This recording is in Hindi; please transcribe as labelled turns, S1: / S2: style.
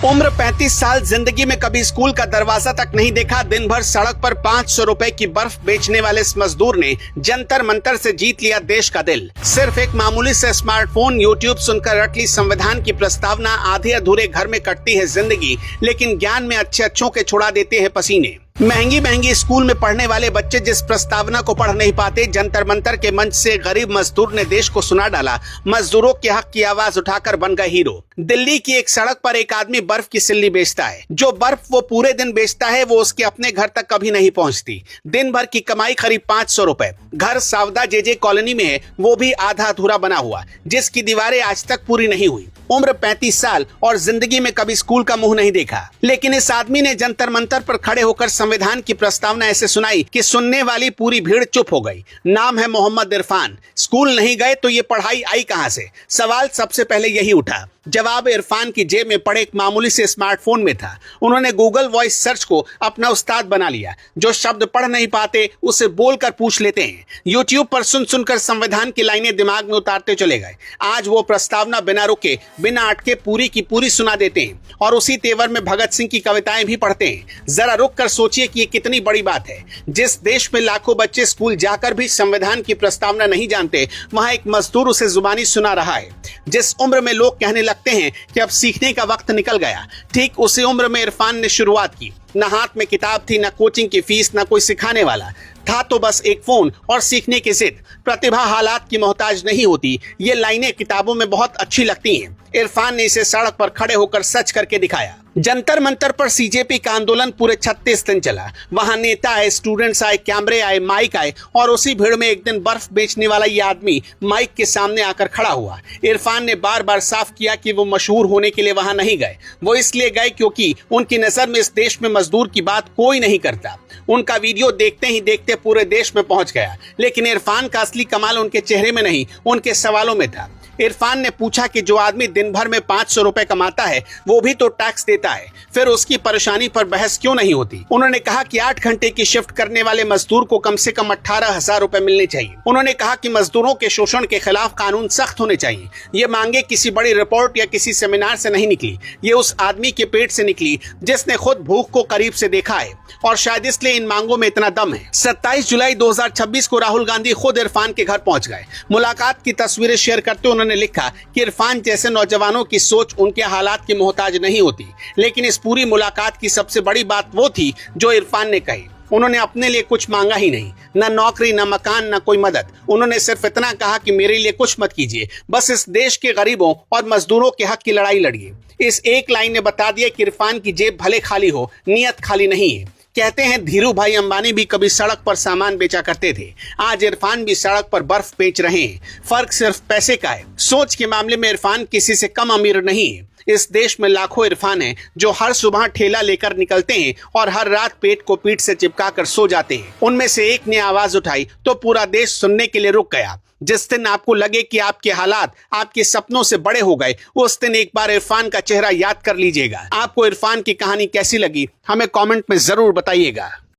S1: उम्र 35 साल, जिंदगी में कभी स्कूल का दरवाजा तक नहीं देखा। दिन भर सड़क पर 500 रुपए की बर्फ बेचने वाले इस मजदूर ने जंतर मंतर से जीत लिया देश का दिल। सिर्फ एक मामूली से स्मार्टफोन, यूट्यूब सुनकर रट ली संविधान की प्रस्तावना। आधे अधूरे घर में कटती है जिंदगी, लेकिन ज्ञान में अच्छे अच्छों के छुड़ा देते हैं पसीने। महंगी स्कूल में पढ़ने वाले बच्चे जिस प्रस्तावना को पढ़ नहीं पाते, जंतर मंतर के मंच से गरीब मजदूर ने देश को सुना डाला। मजदूरों के हक की आवाज उठाकर बन गए हीरो। दिल्ली की एक सड़क पर एक आदमी बर्फ की सिल्ली बेचता है। जो बर्फ वो पूरे दिन बेचता है, वो उसके अपने घर तक कभी नहीं पहुंचती। दिन भर की कमाई करीब 500 रुपए। घर सावदा जेजे कॉलोनी में है, वो भी आधा अधूरा बना हुआ, जिसकी दीवारें आज तक पूरी नहीं हुई। उम्र 35 साल और जिंदगी में कभी स्कूल का मुंह नहीं देखा, लेकिन इस आदमी ने जंतर मंतर पर खड़े होकर संविधान की प्रस्तावना ऐसे सुनाई कि सुनने वाली पूरी भीड़ चुप हो गई। नाम है मोहम्मद इरफान। स्कूल नहीं गए तो ये पढ़ाई आई कहां से? सवाल सबसे पहले यही उठा। जवाब इरफान की जेब में पड़े एक मामूली से स्मार्टफोन में था। उन्होंने गूगल वॉइस सर्च को अपना उस्ताद बना लिया। जो शब्द पढ़ नहीं पाते उसे बोलकर पूछ लेते हैं। यूट्यूब पर सुन सुनकर संविधान की लाइनें दिमाग में उतारते चले गए। आज वो प्रस्तावना बिना रुके, बिना अटके पूरी की पूरी सुना देते हैं, और उसी तेवर में भगत सिंह की कविताएं भी पढ़ते हैं। जरा रुक कर सोचिए कि ये कितनी बड़ी बात है। जिस देश में लाखों बच्चे स्कूल जाकर भी संविधान की प्रस्तावना नहीं जानते, वहां एक मजदूर उसे जुबानी सुना रहा है। जिस उम्र में लोग कहने लगते हैं कि अब सीखने का वक्त निकल गया, ठीक उसी उम्र में इरफान ने शुरुआत की। न हाथ में किताब थी, न कोचिंग की फीस, न कोई सिखाने वाला था, तो बस एक फोन और सीखने की जिद। प्रतिभा हालात की मोहताज नहीं होती। ये लाइनें किताबों में बहुत अच्छी लगती हैं। इरफान ने इसे सड़क पर खड़े होकर सच करके दिखाया। जंतर मंतर पर सीजेपी का आंदोलन पूरे 36 दिन चला। वहां नेता आए, स्टूडेंट्स आए, कैमरे आए, माइक आए, और उसी भीड़ में एक दिन बर्फ बेचने वाला ये आदमी माइक के सामने आकर खड़ा हुआ। इरफान ने बार बार साफ किया कि वो मशहूर होने के लिए वहां नहीं गए। वो इसलिए गए क्योंकि उनकी नजर में इस देश में मजदूर की बात कोई नहीं करता। उनका वीडियो देखते ही देखते पूरे देश में पहुंच गया। लेकिन इरफान का असली कमाल उनके चेहरे में नहीं, उनके सवालों में था। इरफान ने पूछा कि जो आदमी दिन भर में 500 रुपए कमाता है, वो भी तो टैक्स देता है, फिर उसकी परेशानी पर बहस क्यों नहीं होती? उन्होंने कहा कि 8 घंटे की शिफ्ट करने वाले मजदूर को कम से कम 18,000 रुपए मिलने चाहिए। उन्होंने कहा कि मजदूरों के शोषण के खिलाफ कानून सख्त होने चाहिए। ये मांगे किसी बड़ी रिपोर्ट या किसी सेमिनार से नहीं निकली, ये उस आदमी के पेट से निकली जिसने खुद भूख को करीब से देखा है, और शायद इसलिए इन मांगों में इतना दम है। 27 जुलाई 2026 को राहुल गांधी खुद इरफान के घर पहुंच गए। मुलाकात की तस्वीरें शेयर करते उन्होंने लिखा कि इरफान जैसे नौजवानों की सोच उनके हालात की मोहताज नहीं होती। लेकिन इस पूरी मुलाकात की सबसे बड़ी बात वो थी जो इरफान ने कही। उन्होंने अपने लिए कुछ मांगा ही नहीं, न नौकरी, न मकान, न कोई मदद। उन्होंने सिर्फ इतना कहा कि मेरे लिए कुछ मत कीजिए, बस इस देश के गरीबों और मजदूरों के हक की लड़ाई लड़िए। इस एक लाइन ने बता दिया कि इरफान की जेब भले खाली हो, नियत खाली नहीं है। कहते हैं धीरू भाई अंबानी भी कभी सड़क पर सामान बेचा करते थे। आज इरफान भी सड़क पर बर्फ बेच रहे हैं। फर्क सिर्फ पैसे का है। सोच के मामले में इरफान किसी से कम अमीर नहीं है। इस देश में लाखों इरफान हैं जो हर सुबह ठेला लेकर निकलते हैं और हर रात पेट को पीठ से चिपका कर सो जाते हैं। उनमें से एक ने आवाज उठाई तो पूरा देश सुनने के लिए रुक गया। जिस दिन आपको लगे कि आपके हालात आपके सपनों से बड़े हो गए, उस दिन एक बार इरफान का चेहरा याद कर लीजिएगा। आपको इरफान की कहानी कैसी लगी, हमें कमेंट में जरूर बताइएगा।